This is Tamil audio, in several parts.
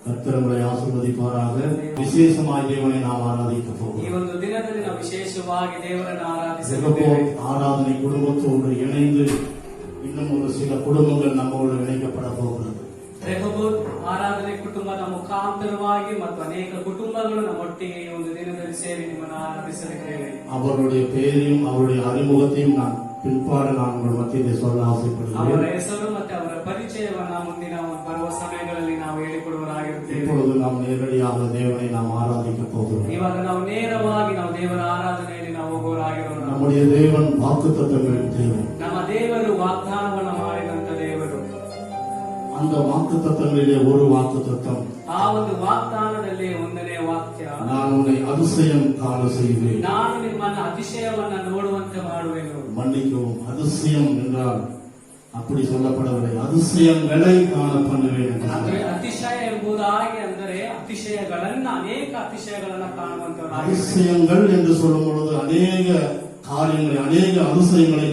கர்த்தரை ஆசீர்வதிப்பாராக. விசேஷமாய் தேவனை நாம் ஆராதிக்க போகிறோம். ಈ ಒಂದು ದಿನದಲ್ಲಿ ನಾವು ವಿಶೇಷವಾಗಿ ದೇವರನ್ನು ಆರಾಧಿಸುತ್ತೇವೆ. ஆராதனை குடும்பத்தோடு இணைந்து இன்னும் ஒரு சில குடும்பங்கள் நம்மோடு இணைக்கப்பட போகிறது. ರೆಹೋಬೋತ್ ಆರಾಧನೆ ಕುಟುಂಬದ ಮುಖಾಂತರವಾಗಿ ಮತ್ತು ಅನೇಕ ಕುಟುಂಬಗಳು ನಮ್ಮೊಟ್ಟಿಗೆ ಈ ಒಂದು ದಿನದಲ್ಲಿ ಸೇರಿ ನಿಮ್ಮನ್ನು ಆರಾಧಿಸಲಿದ್ದೇವೆ. அவருடைய பெயரையும் அவருடைய அறிமுகத்தையும் நான் பிற்பாடு நான் உங்கள் மத்தியிலே சொல்ல ஆசைப்படுகிறேன். ಅವರ ಹೆಸರು ಮತ್ತು ಅವರ ಪರಿಚಯವನ್ನು ಮುಂದಿನ ಬರುವ ಸಮಯಗಳಲ್ಲಿ ನಾವು ಹೇಳಿಕೊಡುವರಾಗಿರುತ್ತೇವೆ. இப்பொழுது நாம் நேரடியாக தேவனை நாம் ஆராதிக்க போகிறோம். ಇವಾಗ ನಾವು ನೇರವಾಗಿ ನಾವು ದೇವರ ಆರಾಧನೆಯಲ್ಲಿ ನಾವು ಹೋಗುವರಾಗಿರೋಣ. நம்முடைய தேவன் வாக்குத்தத்தங்களின் தேவன். ನಮ್ಮ ದೇವರು ವಾಗ್ದಾನವನ್ನು ಮಾಡಿದಂತ ದೇವರು. அந்த வாக்குத்தத்தங்களிலே ஒரு வாக்குத்தத்தம், ಆ ಒಂದು ವಾಗ್ದಾನದಲ್ಲಿ ಒಂದನೇ ವಾಕ್ಯ, நான் உன்னை அதிசயம் காண செய்வேன். ನಾನು ನಿಮ್ಮನ್ನು ಅತಿಶಯವನ್ನ ನೋಡುವಂತೆ ಮಾಡುವೆನು. மன்னிக்கவும், அதிசயம் என்றால் அப்படி சொல்லப்படவில்லை, அதிசயங்களை காண பண்ணுவேன். ಅಂದ್ರೆ ಅತಿಶಯ ಎಂಬುದಾಗಿ ಅಂದರೆ ಅತಿಶಯಗಳನ್ನ ಅನೇಕ ಅತಿಶಯಗಳನ್ನ ಕಾಣುವಂತವರಾಗಿ. அதிசயங்கள் என்று சொல்லும் பொழுது அநேக காரியங்களை அநேக அதிசயங்களை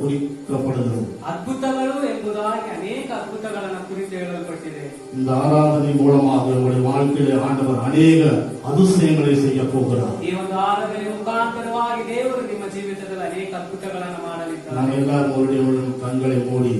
குறிக்கப்படுகிறது. ಅದ್ಭುತಗಳು ಎಂಬುದಾಗಿ ಅನೇಕ ಅದ್ಭುತಗಳನ್ನ ಕುರಿತು ಹೇಳಲ್ಪಟ್ಟಿದೆ. இந்த ஆராதனை மூலமாக உங்களுடைய வாழ்க்கையிலே ஆண்டவர் அநேக அதிசயங்களை செய்ய போகிறார். ಈ ಒಂದು ಆರಾಧನೆ ಮುಖಾಂತರವಾಗಿ ದೇವರು ನಿಮ್ಮ ಜೀವಿತದಲ್ಲಿ ಅನೇಕ ಅದ್ಭುತಗಳನ್ನು ಮಾಡಲಿದ್ದಾರೆ. நாம் எல்லாரும் ஒரு கண்களை மூடி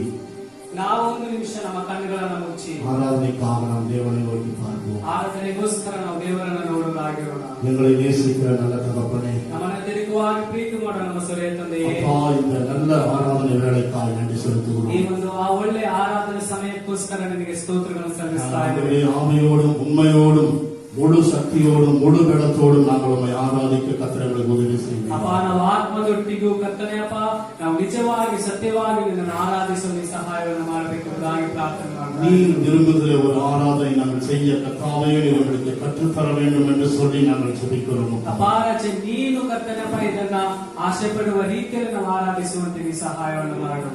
ನಾವು ಒಂದು ನಿಮಿಷ ನಮ್ಮ ಕಣ್ಣುಗಳನ್ನು ಮುಚ್ಚಿ ஆராதனைக்காக நாம் தேவனை நோக்கி பார்ப்போம். ಆರಾಧನೆಗೋಸ್ಕರ ನಾವು ದೇವರನ್ನು ನೋಡುವುದಾಗಿರೋಣ. எங்களை நேசிக்கிற நல்ல தகப்பனே, ನಮ್ಮನ್ನು ಅತ್ಯಧಿಕವಾಗಿ ಪ್ರೀತಿ ಮಾಡೋ ನಮ್ಮ ಸೊರೆಯ ತಂದೆಯೇ, அப்பா, இந்த நல்ல ஆராதனை வேலைக்காக நன்றி செலுத்துகிறோம். ಈ ಒಂದು ಒಳ್ಳೆ ಆರಾಧನೆ ಸಮಯಕ್ಕೋಸ್ಕರ ನಿನಗೆ ಸ್ತೋತ್ರಗಳನ್ನು ಸಲ್ಲಿಸ್ತಾ ಇದ್ದೇವೆ. ஆவியோடும் உண்மையோடும் முழு சக்தியோடும் முழு பலத்தோடும் நாங்கள் உண்மை ஆராதிக்க கர்த்தரை உதவி செய்வோம். ಅಪ್ಪ, ನಾವು ಆತ್ಮದೊಟ್ಟಿಗೂ ಕರ್ತನೆ ಅಪ್ಪ, ನಾವು ನಿಜವಾಗಿ ಸತ್ಯವಾಗಿ ನಿನ್ನನ್ನು ಆರಾಧಿಸಲು ಸಹಾಯವನ್ನು ಮಾಡಬೇಕೆಂಬುದಾಗಿ ಪ್ರಾರ್ಥನೆ ಮಾಡೋಣ. நீர் விரும்புகிற ஒரு ஆராதனை நாங்கள் செய்ய கர்த்தாவே இவர்களுக்கு கற்றுத்தர வேண்டும் என்று சொல்லி நாங்கள் ஜெபிக்கிறோம். ಅಪಾರಚೆ ನೀನು ಕರ್ತನೆ ಅಪ್ಪ ಇದನ್ನ ಆಸೆ ಪಡುವ ರೀತಿಯಲ್ಲಿ ನಾವು ಆರಾಧಿಸುವಂತೆ ನೀ ಸಹಾಯವನ್ನು ಮಾಡು.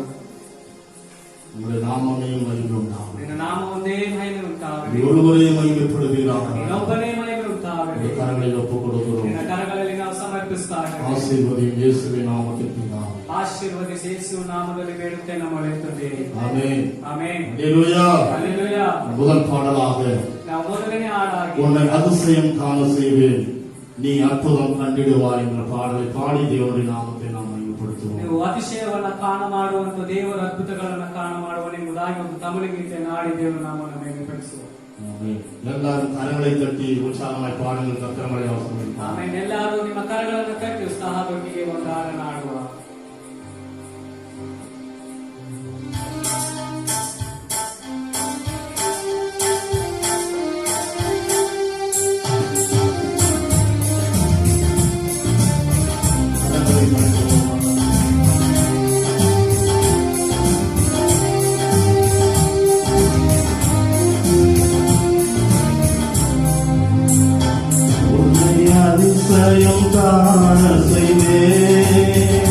உங்களுடைய நாமமே மகிமை உண்டாகும். ನಿನ್ನ ನಾಮ ಒಂದೇ ಮಹಿಮೆ ಉಂಟಾಗಲಿ. ஒருவரே மகிமைப்படுவீராக. ಇನ್ನೊಬ್ಬನೇ ಮಹಿಮೆ ಉಂಟಾಗಲಿ. கரங்களை ஒப்புக் கொடுக்கிறோம். ನಿನ್ನ ಕರಗಳಲ್ಲಿ ನಾವು ಸಮರ್ಪಿಸ್ತಾ ಇದ್ದೇವೆ. ஆசீர்வதியும் இயேசுவின் நாமத்தில் பிதாவே. ಆಶೀರ್ವದಿಸಿ ಯೇಸುವಿನ ನಾಮದಲ್ಲಿ ಬೇಡುತ್ತೇನೆ ನಮ್ಮ ತಂದೆಯೇ. ஆமென். ಆಮೆನ್. ஹல்லேலூயா. ಹಲ್ಲೆಲೂಯಾ. முதல் பாடலாக ನಾವು ಮೊದಲನೇ ಹಾಡಾಗಿ உன்னை அதிசயம் காண செய்வேன், நீ அற்புதம் கண்டிடுவாய் என்ற பாடலை பாடி தேவனுடைய நாமத்தை நாம் மகிமைப்படுத்துவோம். ನೀವು ಅತಿಶಯವನ್ನ ಕಾಣ ಮಾಡುವಂತ ದೇವರ ಅದ್ಭುತಗಳನ್ನ ಕಾಣ ಮಾಡುವ ಎಂಬುದಾಗಿ ಒಂದು ತಮಿಳು ಗೀತೆ ನಾಡಿ ದೇವರ ನಾಮವನ್ನು ಮಹಿಮೆಪಡಿಸುವ. எல்லாரும் கரங்களை தட்டி உற்சாகமாய் பாடுங்கள். கர்த்தரை ஆசீர்வதிப்பார். ಆಮೇಲೆ ಎಲ್ಲರೂ ನಿಮ್ಮ ಕರಗಳನ್ನು ತಟ್ಟಿ ಉತ್ಸಾಹದೊಟ್ಟಿಗೆ ಒಂದು ಹಾಡನ್ನು ಹಾಡುವ. அதிசயம் காண செய்வேன்,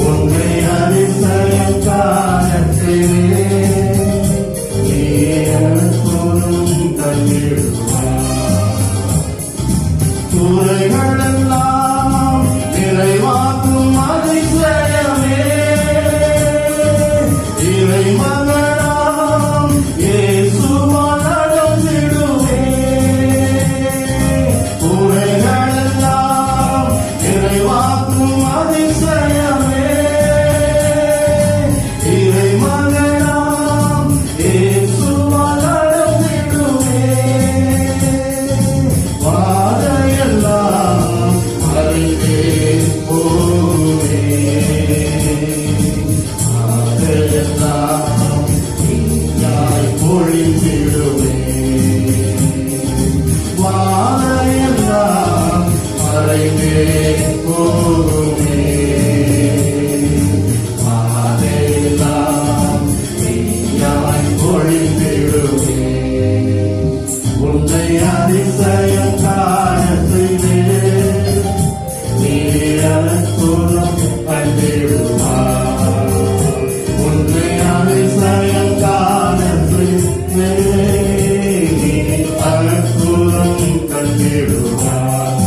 உன்னை அதிசயம் காணத்திலே நீ அற்புதம் கண்டிடுவாய். குறைகளெல்லாம் நிறைவாக்கும் அதிசயமே இறைமகனாம் இயேசுவால் நடந்திடுவே. குறைகளெல்லாம் நிறைவாக்கும் அதிசயமே இறைமகனாம் இயேசுவால் நடந்திடுவே. வாதையெல்லாம் மறைந்தே போவே. வாதையெல்லாம் நீயாய் பொழிந்திடுவே. வாதையெல்லாம் மறைந்தே போவே. வாதையெல்லாம் நீயாய் பொழிந்திடுவே. உன்னை அதிசயம் காணத்திலே நீ அற்புதம் கண்டிடுவாய். உன்னை அதிசயம் காணத்திலே நீ அற்புதம் கண்டிடுவாய்.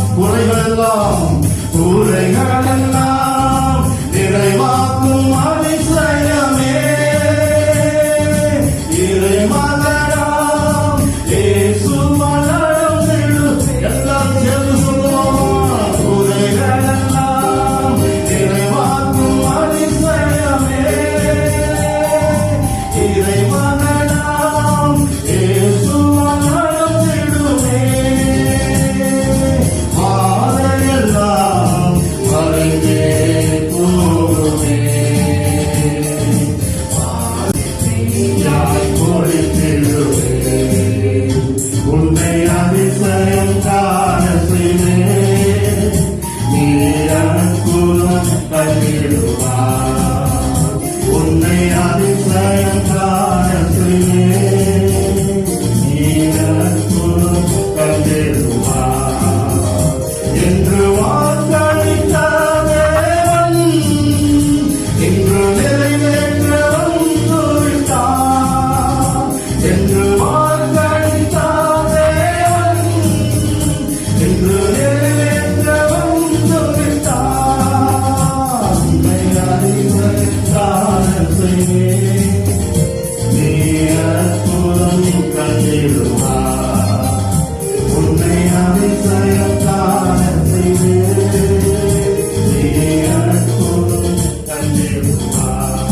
குறைகளெல்லாம் நிறைவாக்கும் அதிசயமே இறைமகனாம் இயேசுவால் நடந்திடுவே. எல்லாம் சேர்ந்து சொல்லுவோம். குறைகளெல்லாம் நிறைவாக்கும் அதிசயமே இறைமகனாம் இயேசுவால் நடந்திடுவே. வாதையெல்லாம் மறைந்தே போகுமே. நீயாய் பொழிந்திடுவே. உன்னை அதிசயம் காண செய்வே. நீ அற்புதம் கண்டிடுவாய். உன்னை அதிசயம் காண செய்வே. நீ அற்புதம் கண்டிடுவாய். என்று வாக்களித்த தேவன் இன்று நிறைவேற்ற வந்துவிட்டார். என்று வாக்களித்த தேவன் இன்று நிறைவேற்ற வந்துவிட்டார். உன்னை அதிசயம் காண செய்வே. நீ அற்புதம் கண்டிடுவாய். உன்னை அதிசயம் காண செய்வே. நீ அற்புதம் கண்டிடுவாய்.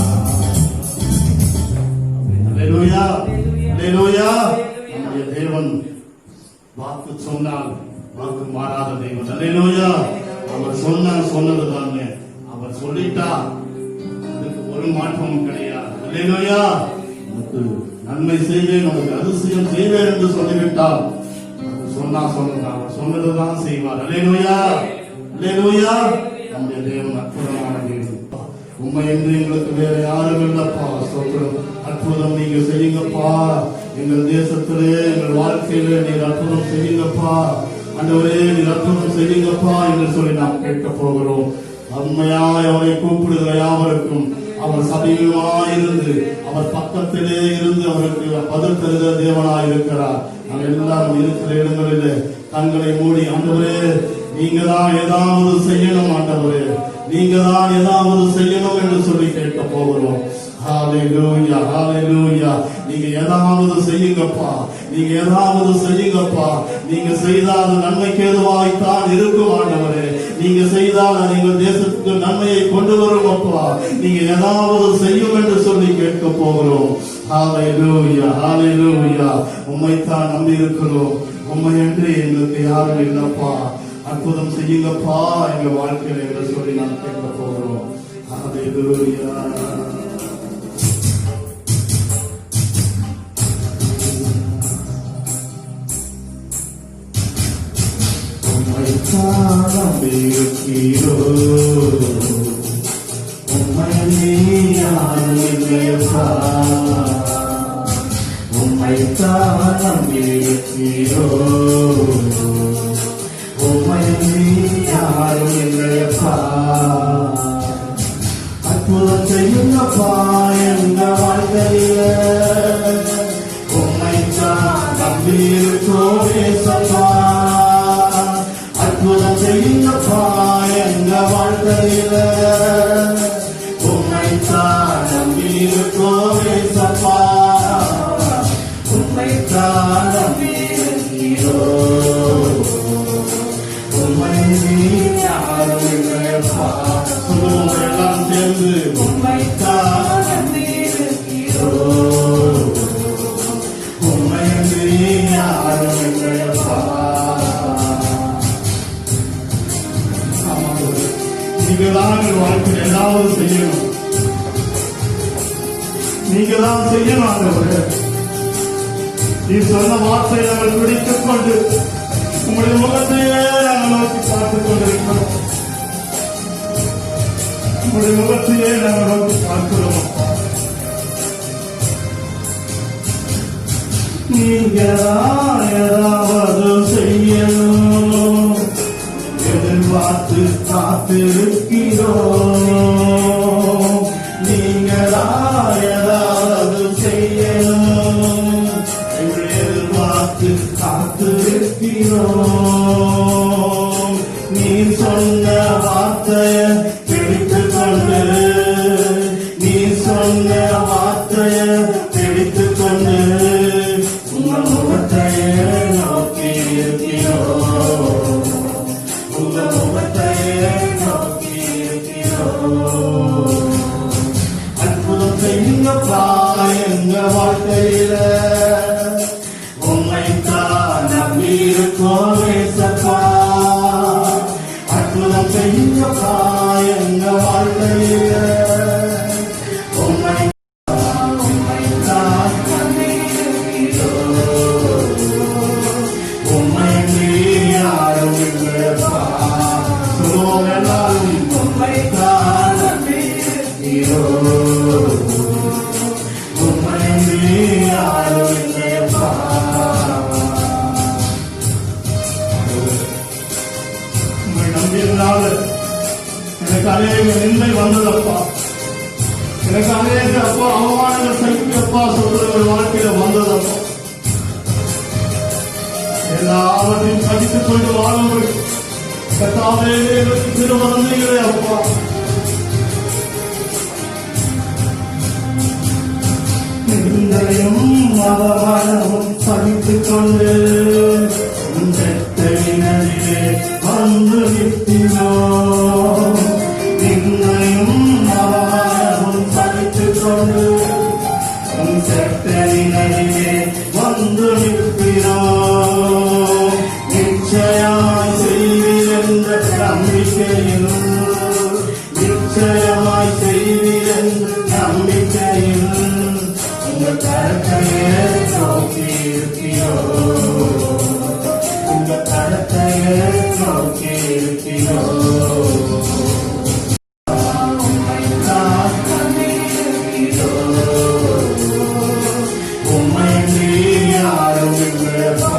அல்லேலூயா, அல்லேலூயா. நம்முடைய தேவன் வாக்கு சொன்னால் வாக்கு மாறாத தேவன். அல்லேலூயா. அவர் சொன்னது தானே. அவர் சொல்லிட்டா அதுக்கு ஒரு மாற்றமும் கிடையாது. அல்லேலூயா. உனக்கு நன்மை செய்வேன், உனக்கு அதிசயம் செய்வேன் என்று சொல்லிவிட்டால் அவர் சொன்னதுதான் செய்வார். அல்லேலூயா, அல்லேலூயா. நம்முடைய தேவன் அற்புதமான தேவன். உண்மை என்று எங்களுக்கு வேற யாரும் இல்லப்பா. ஸ்தோத்திரம். அற்புதம் நீங்க செய்யுங்கப்பா. எங்கள் தேசத்திலே எங்கள் வாழ்க்கையிலே நீர் அற்புதம் செய்யுங்கப்பா. ஆண்டவரே நீர் அற்புதம் செய்யுங்கப்பா என்று சொல்லி நாம் கேட்க போகிறோம். உண்மையாய் அவரை கூப்பிடுகிற யாவருக்கும் அவர் சமீபமாயிருந்து அவர் பக்கத்திலே இருந்து அவருக்கு பதில் தருகிற தேவனாய் இருக்கிறார். நாம் எல்லாரும் இருக்கிற இடங்களிலே கண்களை மூடி, ஆண்டவரே நீங்க தான் ஏதாவது செய்யணும், ஆண்டவரே நீங்க தான் ஏதாவது செய்யணும் என்று சொல்லி கேட்க போகிறோம். ஹalleluya, ஹalleluya. நீங்க ஏதாவது செய்யுங்கப்பா, நீங்க ஏதாவது செய்யுங்கப்பா. நீங்க செய்தால் நன்மைக்கு ஏதுவாய்த்தான் இருக்கும் ஆண்டவரே. நீங்க செய்தால் நீங்கள் தேசத்துக்கு நன்மையை கொண்டு வரும் அப்பா. நீங்க ஏதாவது செய்யும் என்று சொல்லி கேட்க போகிறோம். ஹalleluya, ஹalleluya. உம்மைத்தான் நம்பி இருக்கிறோம். உம்மை என்று எங்களுக்கு யாரும் இல்லப்பா. அற்புதம் செய்யுங்கப்பா எங்க வாழ்க்கையில என்று சொல்லி நாம் கேட்க போகிறோம். ஹalleluya. உம்மை யாரும் இல்லையப்பா. அற்புதம் செய்யுங்கப்பா எங்க வாழ்க்கையில, உம்மைத்தான் நம்பி இருக்கோம் ஏசப்பா. அற்புதம் செய்யுங்கப்பா எங்க வாழ்க்கையில, உம்மைத்தான் நம்பி இருக்கோம் ஏசப்பா. உம்மைத்தான் நம்பி இருக்கிறோம், உம்மை யாரும் இல்லையப்பா. சொல்லுவோம் எல்லாம் சேர்ந்து, உம்மைத்தான் நம்பி இருக்கிறோம், உம்மை யாரும் இல்லையப்பா. நீங்க தான் வாழ்க்கையில் ஏதாவது செய்யணும், நீங்க தான் செய்யணும். ஆண்டவரே, நீ சொன்ன வார்த்தை நாங்கள் பிடித்துக் கொண்டு உங்களுடைய முகத்தையே நாங்கள் நோக்கி பார்த்துக் கொண்டிருக்கிறோம். உங்களுடைய முகத்தையே நாங்கள் நோக்கி பார்க்கிறோம். நீங்க ஏதாவது செய்யணும், எதிர்பார்த்து காத்திருக்கிறோம். நீங்க ஏதாவது செய்யணும், எதிர்பார்த்து காத்திருக்கிறோம். நீ சொன்ன வார்த்தைய பிடித்துக் கொண்டு, நீ சொன்ன வார்த்தைய பிடித்துக் கொண்டு உங்கள் முகத்தையே நோக்கி இருக்கிறோம், உங்கள் முகத்தையே நோக்கி இருக்கிறோம். அற்புதம் செய்யுங்கப்பா எங்க வாழ்க்கையில, உம்மைத்தான் நம்பி இருக்கோம் ஏசப்பா. அற்புதம் செய்யுங்கப்பா எங்க வாழ்க்கையில, உம்மைத்தான் நம்பி இருக்கிறோம், உம்மை யாரும் இல்லையப்பா. சொல்லுவோம் எல்லாரும், உம்மைத்தான் நம்பி இருக்கிறோம், உம்மை யாரும் இல்லையப்பா. உம்மை நம்பியதுனால எனக்கு அநேக நிந்தை வந்ததப்பா, எனக்கு அநேக அப்பா அவமானங்கள் சகிக்கப்பா சொல்றவர்கள் வாழ்க்கையில வந்ததப்பா. எல்லாவற்றையும் சகித்துக் கொண்டு வாழும்படி கர்த்தாவே எனக்கு திருமணங்களே அப்பா. நிந்தையும் அவமானமும் சகித்துக் கொண்டு நதிலே வந்து நிற்கிறோம். நிந்தையும் அவமானமும் சகித்துக் கொண்டு நதிலே வந்து நிற்கிறோம். நிச்சயமாய் செய்வீர் என்ற நம்பிக்கையில், நிச்சயமாய் செய்வீர் என்ற நம்பிக்கையில் உங்கள் கரத்தையே நோக்கி இருக்கிறோம், உங்கள் கரத்தையே நோக்கி இருக்கிறோம். உம்மை யாரும் இல்லையப்பா.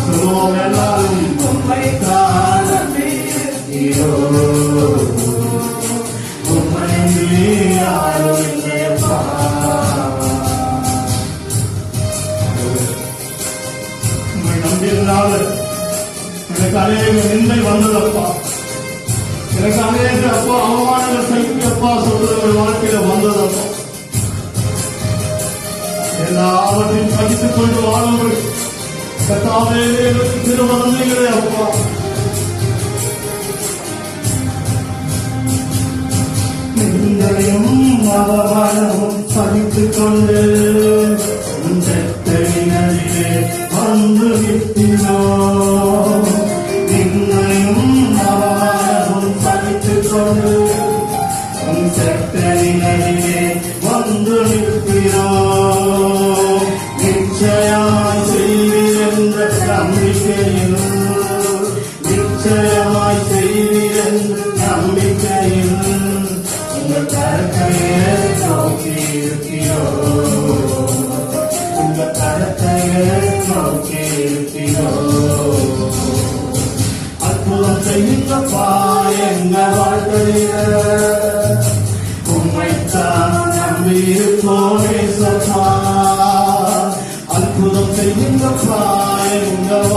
சொல்லுவோம் எல்லாரும், உம்மைத்தான் நம்பி இருக்கிறோம், உம்மை யாரும் இல்லையப்பா. உம்மை நம்பியதுனால எனக்கு அநேக நிந்தை வந்ததப்பா, எனக்கு அநேக அப்பா அவமானங்கள் சகிக்கப்பா சொல்றவர்கள் வாழ்க்கையில வந்ததப்பா. எல்லாவற்றையும் சகித்துக் கொண்டு வாழும்படி கர்த்தாவே எனக்கு திருமணங்களே அப்பா. நிந்தையும் அவமானமும் சகித்துக் கொண்டு நதிலே வந்து நிற்கிறோம். நிந்தையும் அவமானமும் சகித்துக் கொண்டு நதிலே வந்து நிற்கிறோம். நிச்சயமாய் செய்வீர் என்ற நம்பிக்கையில், நிச்சயமாய் செய்வீர் என்ற நம்பிக்கையில் உங்கள் கரத்தையே நோக்கி இருக்கிறோம், உங்கள் கரத்தையே நோக்கி இருக்கிறோம். அற்புதம் செய்யுங்க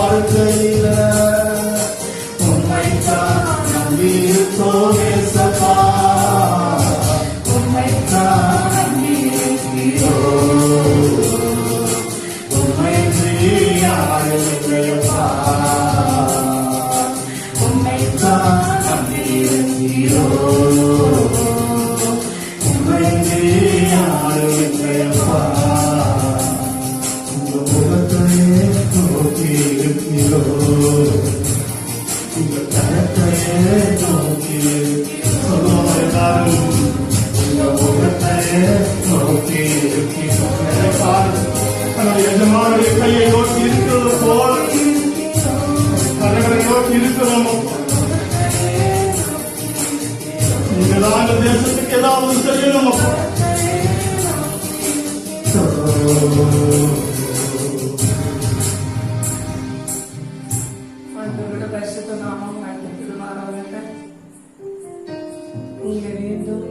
வாழ்க்கையில உம்மைத்தான் நம்பியிருக்கோம் ஏசப்பா, உம்மைத்தான் நம்பியிருக்கிறோம், உம்மையின்றி யாரும் இல்லையப்பா, உம்மைத்தான் நம்பியிருக்கிறோம், உம்மையின்றி யாரும் இல்லையப்பா. உங்க முகத்தையே நோக்கி இருக்கிறோம், உங்க கரத்தையே நோக்கி சொல்லுவோம் எல்லாரும். உங்க முகத்தையே நோக்கி இருக்கிறோம். எஜமானுடைய கையை நோக்கி இருக்கிறது போல கரைகளை நோக்கி இருக்கிறோம். நீங்களான தேசத்துக்கு ஏதாவது செய்யணும். ஆண்டவருடைய பரிசுத்த நாமம் வாழ்த்துமாறாகட்ടെ. உங்களை மீண்டும்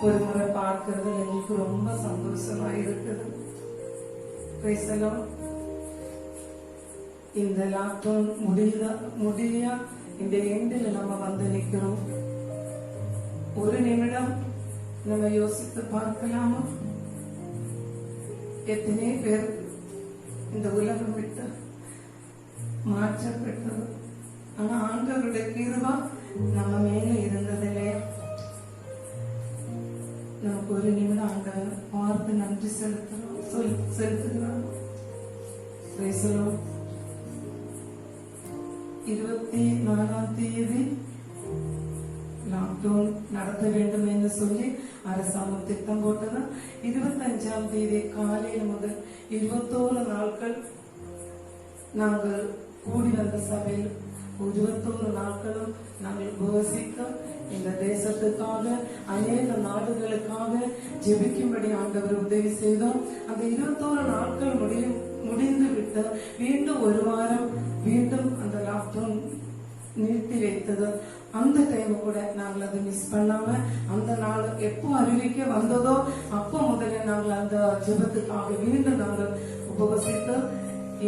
ஒரு முறை பார்க்கிறது எங்களுக்கு ரொம்ப சந்தோஷமா இருக்குது. Praise the Lord. இந்த லாக்டவுன் முடிய இந்த எண்டில் நம்ம வந்து நிக்கிறோம். ஒரு நிமிடம் நம்ம யோசித்து பார்க்கலாமா? எத்தனை பேர் இந்த உலகம் விட்டு மாற்றப்பட்டது, ஆனா ஆண்டவருடைய கிருபை நம்ம மேல இருந்ததில்லை. நமக்கு ஒரு நிமிடம் ஆண்டவர் பார்த்து நன்றி செலுத்துகிறோம். 24ஆம் தேதி லாக்டவுன் நடத்த வேண்டும் என்று சொல்லி அரசாங்கம் திட்டம் போட்டது. 25ஆம் தேதி காலையில் முதல் 21 நாட்கள் நாங்கள் கூடி வந்த சபையில் 21 நாட்களும் நாங்கள் உபவசிக்க இந்த தேசத்துக்காக அநேக நாடுகளுக்காக ஜெபிக்கும்படி ஆண்டவர் உதவி செய்தோம். அந்த 21 நாட்கள் முடிந்து விட்டு மீண்டும் ஒரு வாரம் மீண்டும் அந்த லாக்டவுன் நிறுத்தி வைத்தது. அந்த டைம் கூட நாங்கள் அதை மிஸ் பண்ணாம அந்த நாள் எப்போ அறிவிக்க வந்ததோ அப்போ முதல்ல நாங்கள் அந்த ஜெபத்துக்காக மீண்டும் நாங்கள் உபவசித்து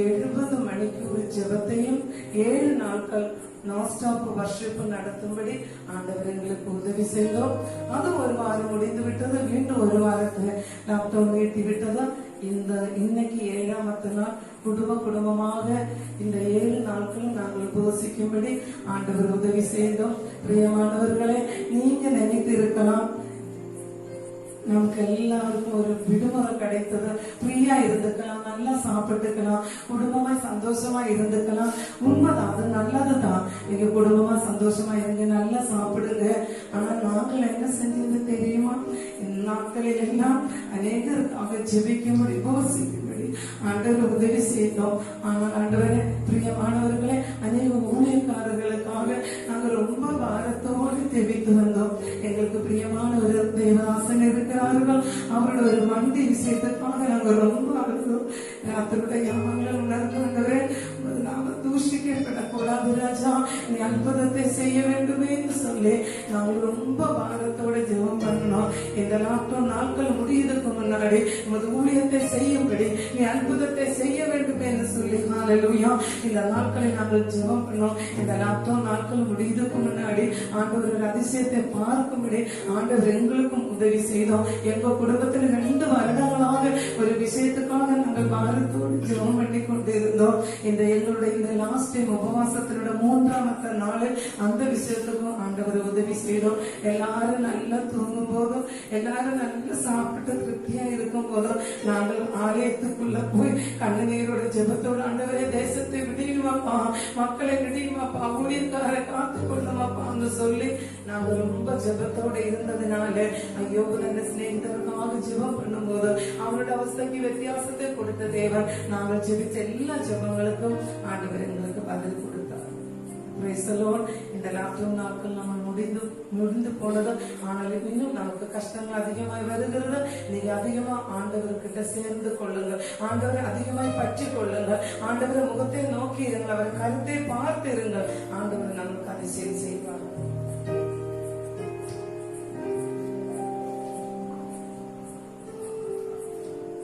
70 மணிக்கு ஒரு ஜெபத்தையும் 7 நாட்கள் நான்ஸ்டாப் வர்ஷிப் நடத்தும்படி ஆண்டவர் எங்களுக்கு உதவி செய்தோம். அது ஒரு வாரம் முடிந்து விட்டது. மீண்டும் ஒரு வாரத்துல லாக்டவுன் நீட்டி விட்டது. இன்னைக்கு 7ஆவது நாள் குடும்பமாக இந்த 7 நாட்களும் நாங்கள் உபவசிக்கும்படி ஆண்டவர் உதவி செய்தோம். பிரியமானவர்களே, நீங்க நினைத்து இருக்கலாம் நமக்கு எல்லாருக்கும் ஒரு விடுமுறை கிடைத்தது, ஃப்ரீயா இருந்துக்கலாம், நல்லா சாப்பிட்டுக்கலாம், குடும்பமா சந்தோஷமா இருந்துக்கலாம். உண்மைதான், அது நல்லதுதான். நீங்க குடும்பமா சந்தோஷமா இருங்க, நல்லா சாப்பிடுங்க. ஆனா நாங்கள் என்ன செஞ்சது தெரியுமா? நாட்களில் எல்லாம் அநேகருக்காக ஜெபிக்கும்படி உபவசிக்கும்படி ஆண்டவர் உதவி செய்தோம். ஆனால் ஆண்டவரே, பிரியமானவர்களே, அநேக ஊழியக்காரர்களுக்காக நாங்கள் ரொம்ப பாரத்தோடு ஜெபித்து வந்தோம். எங்களுக்கு பிரியமான ஒரு தேவதாசன் இருக்கிறார்கள். அவரோட ஒரு மண்டி விஷயத்துக்காக நாங்கள் ரொம்ப அழுதோம். ராத்திரியுடைய யாமங்களை உணர்ந்து வந்தவரே, நாம தூஷிக்கப்படக்கூடாது ராஜா, நீ அற்புதத்தை செய்ய வேண்டுமே என்று சொல்லி நாங்கள் ரொம்ப பாரத்தோட ஜெபம் பண்ணோம். இந்த லாக்டவுன் நாட்கள் முடியதுக்கு முன்னாடி உமது ஊழியத்தை செய்யும்படி நீ அற்புதத்தை செய்ய வேண்டுமே என்று சொல்லி ஹல்லேலூயா இந்த நாட்களை நாங்கள் ஜெபம் பண்ணோம். இந்த லாக்டவுன் நாட்கள் முடியதுக்கு முன்னாடி ஆண்டவர் அதிசயத்தை பார்க்கும்படி ஆண்டவர் எங்களுக்கும் உதவி செய்தோம். எங்க குடும்பத்தில் 2 வருடங்களாக ஒரு விஷயத்துக்காக நாங்கள் பாரத்தோடு ஜெபம் பண்ணி கொண்டு இருந்தோம். எங்களுடைய இந்த லாஸ்ட் டைம் உபவாசத்தினோட 3ஆவது நாள் அந்த விஷயத்துக்கும் ஆண்டவர் உதவி செய்தோம். எல்லாரும் நல்லா தூங்கும் போதும், எல்லாரும் நல்லா சாப்பிட்டு திருப்தியா இருக்கும் போதும் நாங்கள் ஆலயத்துக்குள்ள போய் கண்ணீரோட ஜெபத்தோட ஆண்டவரே தேசத்தை விடியுமாப்பா, மக்களை விடியுமாப்பா, ஊழியக்காரரை காத்து கொள்ளுமாப்பான்னு சொல்லி நாங்கள் ரொம்ப ஜெபத்தோட இருந்ததுனால ஐயோ நல்ல சிநேகிதருக்காக ஜெபம் பண்ணும் போது அவரோட அவஸ்தைக்கு வித்தியாசத்தை கொடுத்த தேவன் நாங்கள் ஜெபிச்ச எல்லா ஜெபங்களுக்கும் ஆண்டவர் எங்களுக்கு பதில் கொடுத்தார். Praise the Lord. இந்த லாக்டவுன் நாட்கள் நம்ம முடிந்து போனது. ஆனால் இன்னும் நமக்கு கஷ்டங்கள் அதிகமாய் வருகிறது. நீங்க அதிகமா ஆண்டவர்கிட்ட சேர்ந்து கொள்ளுங்க, ஆண்டவரை அதிகமாய் பற்றி கொள்ளுங்க, ஆண்டவரை முகத்தை நோக்கி இருங்க, அவர் கருத்தை பார்த்து இருங்க. ஆண்டவர் நமக்கு அதிசயம் செய்வார்.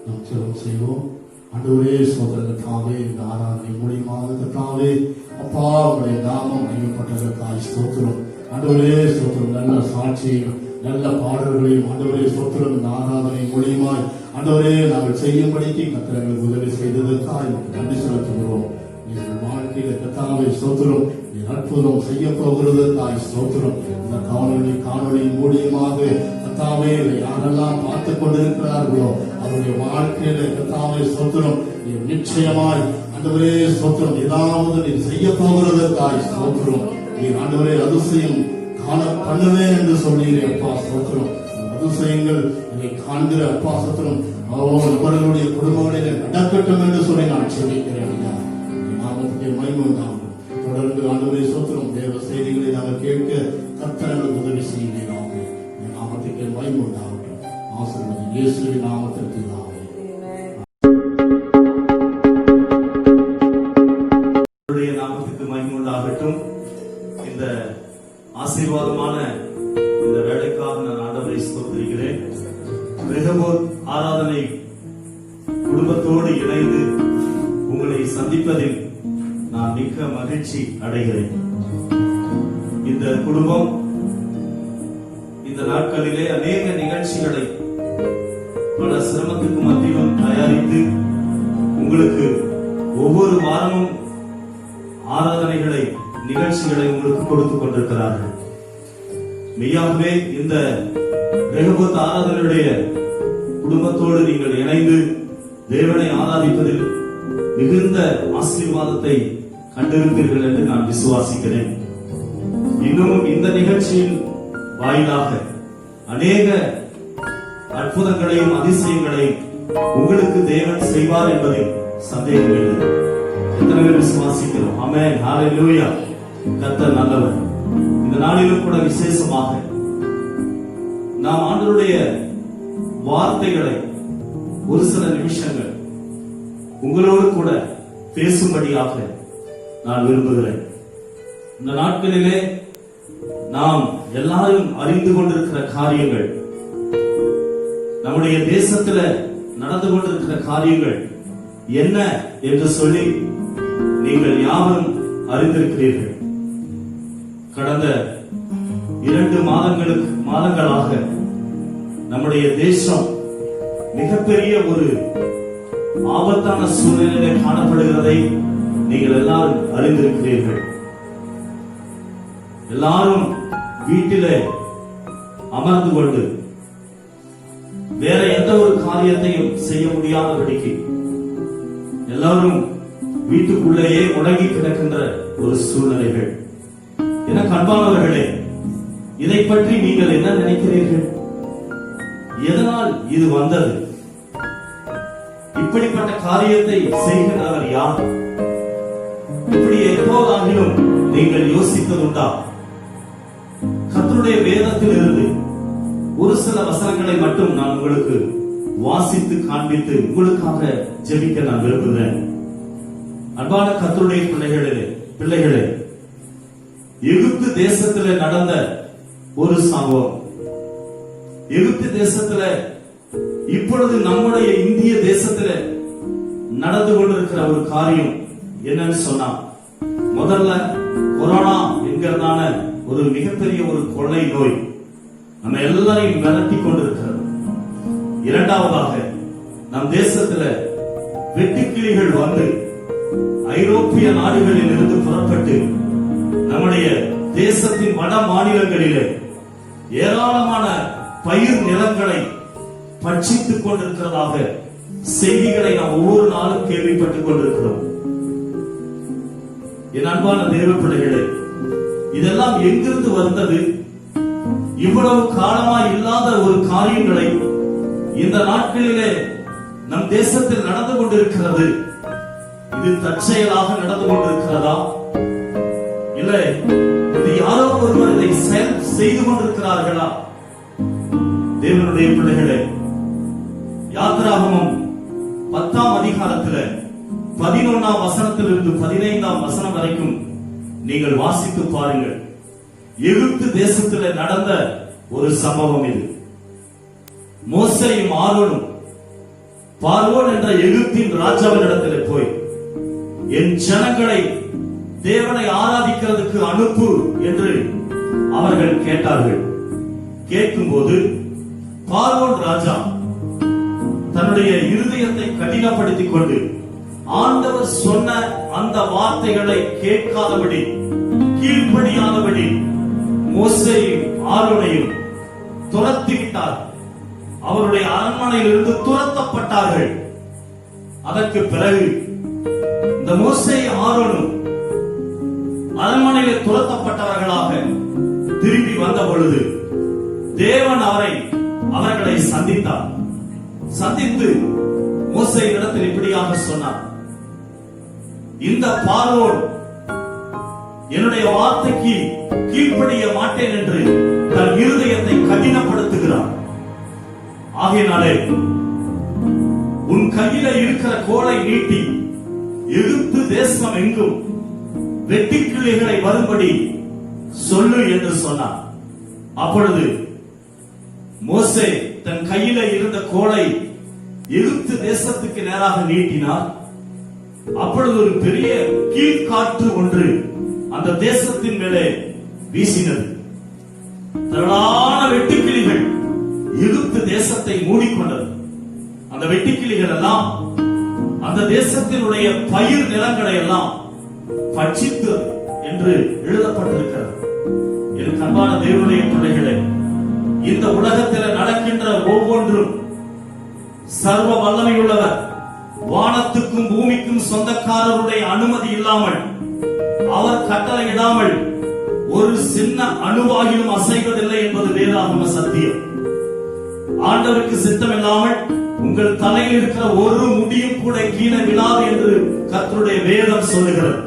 நாம் ஜெபம் செய்வோம். ஆண்டவரே சோதரத்தாவே இந்த ஆராதனை மூலியமாக தாவே அப்பா உடைய நாமம் மையப்பட்டதற்காய் ஸ்தோத்திரம். ஆண்டவரே ஸ்தோத்திரம். நல்ல சாட்சியும் நல்ல பாடல்களையும் ஆண்டவரே ஸ்தோத்திரம் இந்த ஆராதனை மூலியமாய் ஆண்டவரே நாங்கள் செய்யும்படிக்கு கர்த்தர் உதவி செய்ததற்காய் நன்றி செலுத்துகிறோம். எங்கள் வாழ்க்கையில கர்த்தாவே ஸ்தோத்திரம் நீர் அற்புதம் செய்ய போகிறதற்காய் ஸ்தோத்திரம். இந்த காணொளி மூலியமாக கர்த்தாவே யாரெல்லாம் பார்த்து கொண்டிருக்கிறார்களோ அவருடைய வாழ்க்கையில கர்த்தாவே ஸ்தோத்திரம் நீர் நிச்சயமாய் ஆண்டவரே ஸ்தோத்திரம் ஏதாவது நீர் செய்ய போகிறதற்காய் ஸ்தோத்திரம். நீர் ஆண்டவரே அதிசயம் காண பண்ணுவேன் என்று சொன்னீரே அப்பா ஸ்தோத்திரம். அதிசயங்கள் இதை காண்கிற அப்பா ஸ்தோத்திரம் நபர்களுடைய குடும்பங்களிலே நடக்கட்டும் என்று சொல்லி நான் சொல்லிக்கிறேன். நாமத்துக்கு மகிமை உண்டாகும். தொடர்ந்து ஆண்டவரே ஸ்தோத்திரம் தேவ செய்திகளை நாங்கள் கேட்க கர்த்தர் உதவி செய்கிறோம். நாமத்துக்கு மகிமை உண்டாகட்டும். ஆசீர்வாதம் இயேசுவின் நாமத்திற்கு நாமத்துக்கு மகிமை உண்டாகட்டும். இந்த ஆசீர்வாதமான இந்த வேலைக்காக நான் ஆண்டவரை ஸ்தோத்திரிக்கிறேன். ரெகோபோத் ஆராதனை குடும்பத்தோடு இணைந்து உங்களை சந்திப்பதில் நான் மிக்க மகிழ்ச்சி அடைகிறேன். இந்த குடும்பம் இந்த நாட்களிலே அநேக நிகழ்ச்சிகளை பல சிரமத்துக்கு மத்தியிலும் தயாரித்து உங்களுக்கு ஒவ்வொரு வாரமும் ஆராதனைகளை நிகழ்ச்சிகளை உங்களுக்கு கொடுத்துக் கொண்டிருக்கிறார்கள். மெய்யாகவே இந்த ரெகோபோத் ஆராதனையுடைய குடும்பத்தோடு நீங்கள் இணைந்து தேவனை ஆராதிப்பதில் மிகுந்த ஆசீர்வாதத்தை கண்டிருப்பீர்கள் என்று நான் விசுவாசிக்கிறேன். இன்னும் இந்த நிகழ்ச்சியின் வாயிலாக அநேக அற்புதங்களையும் அதிசயங்களையும் உங்களுக்கு தேவன் செய்வார் என்பதில் சந்தேகமில்லை. எத்தனை பேர் விசுவாசிக்கிறோம்? ஆமென், ஹல்லேலூயா. கர்த்தர் நல்லவர். இந்த நாளிலும் கூட விசேஷமாக நாம் ஆண்டவருடைய வார்த்தைகளை ஒரு சில நிமிஷங்கள் உங்களோடு கூட பேசும்படியாக நான் விரும்புகிறேன். இந்த நாட்களிலே நாம் எல்லாரும் அறிந்து கொண்டிருக்கிற காரியங்கள், நம்முடைய தேசத்தில் நடந்து கொண்டிருக்கிற காரியங்கள் என்ன என்று சொல்லி நீங்கள் யாவரும் அறிந்திருக்கிறீர்கள். கடந்த 2 மாதங்களாக நம்முடைய தேசம் மிகப்பெரிய ஒரு ஆபத்தான சூழ்நிலையிலே காணப்படுகிறதை நீங்கள் எல்லாரும் அறிந்திருக்கிறீர்கள். எல்லாரும் வீட்டிலே அமர்ந்து கொண்டு வேற எந்த ஒரு காரியத்தையும் செய்ய முடியாதபடிக்கு எல்லாரும் வீட்டுக்குள்ளேயே முடங்கி கிடக்கின்ற ஒரு சூழ்நிலைகள். எனக்கு அன்பானவர்களே, இதை பற்றி நீங்கள் என்ன நினைக்கிறீர்கள்? எதனால் இது வந்தது? இப்படிப்பட்ட காரியத்தை செய்கிறவர் யார்? இப்படி எப்போதாகிலும் நீங்கள் யோசித்ததுண்டா? கர்த்தருடைய வேதத்தில் இருந்து ஒரு சில வசனங்களை மட்டும் நான் உங்களுக்கு வாசித்து காண்பித்து உங்களுக்காக ஜெபிக்க நான் விரும்புகிறேன். அன்பான கர்த்தருடைய பிள்ளைகளே, எகிப்து தேசத்திலே நடந்த ஒரு சம்பவம், எகிப்து தேசத்துல இப்பொழுது நம்முடைய இந்திய தேசத்துல நடந்து கொண்டிருக்கிற ஒரு காரியம் என்னன்னு சொன்னா, முதல்ல கொரோனா என்கிறதான ஒரு மிகப்பெரிய ஒரு கொள்ளை நோய் நம்ம எல்லாரையும் மிரட்டி கொண்டிருக்கிறது. இரண்டாவதாக நம் தேசத்துல வெட்டுக்கிளிகள் வந்து ஐரோப்பிய நாடுகளில் இருந்து புறப்பட்டு நம்முடைய தேசத்தின் வட மாநிலங்களிலே ஏராளமான பயிர் நிலங்களை பட்சித்துக் கொண்டிருக்கிறதாக செய்திகளை நாம் ஒவ்வொரு நாளும் கேள்விப்பட்டுக் கொண்டிருக்கிறோம். என் அன்பான தேவ பிள்ளைகளே, இதெல்லாம் எங்கிருந்து வந்தது? இவ்வளவு காலமா இல்லாத ஒரு காரியங்களை இந்த நாட்களிலே நம் தேசத்தில் நடந்து கொண்டிருக்கிறது. இது தற்செயலாக நடந்து கொண்டிருக்கிறதா? இல்லை, இது யாரோ ஒருவர் இதை செய்து கொண்டிருக்கிறார்களா? தேவனுடைய பிள்ளைகளே, யாத்திராகமம் 10ஆம் அதிகாரத்தில் 11ஆம் வசனத்திலிருந்து 15ஆம் வசனம் வரைக்கும் நீங்கள் வாசித்து பாருங்கள். எகிப்து தேசத்தில் நடந்த ஒரு சம்பவம் இது. மோசேயும் ஆரோனும் பார்வோன் என்ற எகிப்தின் ராஜாவினிடத்தில் போய் என் ஜனங்களை தேவனை ஆராதிக்கிறதுக்கு அனுப்பு என்று அவர்கள் கேட்டார்கள். கேட்கும்போது பார்வோன் ராஜா தன்னுடைய இருதயத்தை கடினப்படுத்திக் கொண்டு ஆண்டவர் சொன்ன அந்த வார்த்தைகளை கேட்காதபடி, கீழ்ப்படியாதபடி மோசேயும் ஆரோனையும் துரத்திவிட்டார். அவருடைய அரண்மனையில் இருந்து துரத்தப்பட்டார்கள். அதற்கு பிறகு இந்த மோசேயும் ஆரோனும் அரண்மனையில் துரத்தப்பட்டவர்களாக திரும்பி வந்த பொழுது தேவன் அவர்களை சந்தித்தார். சந்தித்து மோசேயின் இடத்தில் இப்படியாக சொன்னார், இந்த பார்வோன் என்னுடைய வார்த்தைக்கு கீழ்ப்படிய மாட்டேன் என்று தன் இருதயத்தை கடினப்படுத்துகிறார். ஆகையினாலே உன் கையில இருக்கிற கோலை நீட்டி எகிப்து தேசம் எங்கும் வெட்டுக்கிளிகளை வரும்படி சொல்லு என்று சொன்னார். அப்பொழுது மோசே தன் கையில இருந்த கோலை எகிப்து தேசத்துக்கு நேராக நீட்டினார். அப்பொழுது ஒரு பெரிய கீழ்காற்று ஒன்று அந்த தேசத்தின் மேலே வீசினது. திரளான வெட்டுக்கிளிகள் எகிப்து தேசத்தை மூடிக்கொண்டது. அந்த வெட்டுக்கிளிகள் எல்லாம் அந்த தேசத்தினுடைய பயிர் நிலங்களை எல்லாம் பட்சித்து என்று எழுதப்பட்டிருக்கிறது. என் அன்பான தேவனுடைய பிள்ளைகளே, இந்த உலகத்தில் நடக்கின்ற ஒவ்வொன்றும் சர்வ வல்லமையுள்ளவர், வானத்துக்கும் பூமிக்கும் சொந்தக்காரருடைய அனுமதி இல்லாமல், அவர் கட்டளையிடாமல் ஒரு சின்ன அணுவாகிலும் அசைவதில்லை என்பது வேதாகம சத்தியம். ஆண்டவருக்கு சித்தம் இல்லாமல் உங்கள் தலையில் இருக்கிற ஒரு முடியும் கூட கீழே விழாது என்று கர்த்தருடைய வேதம் சொல்லுகிறது.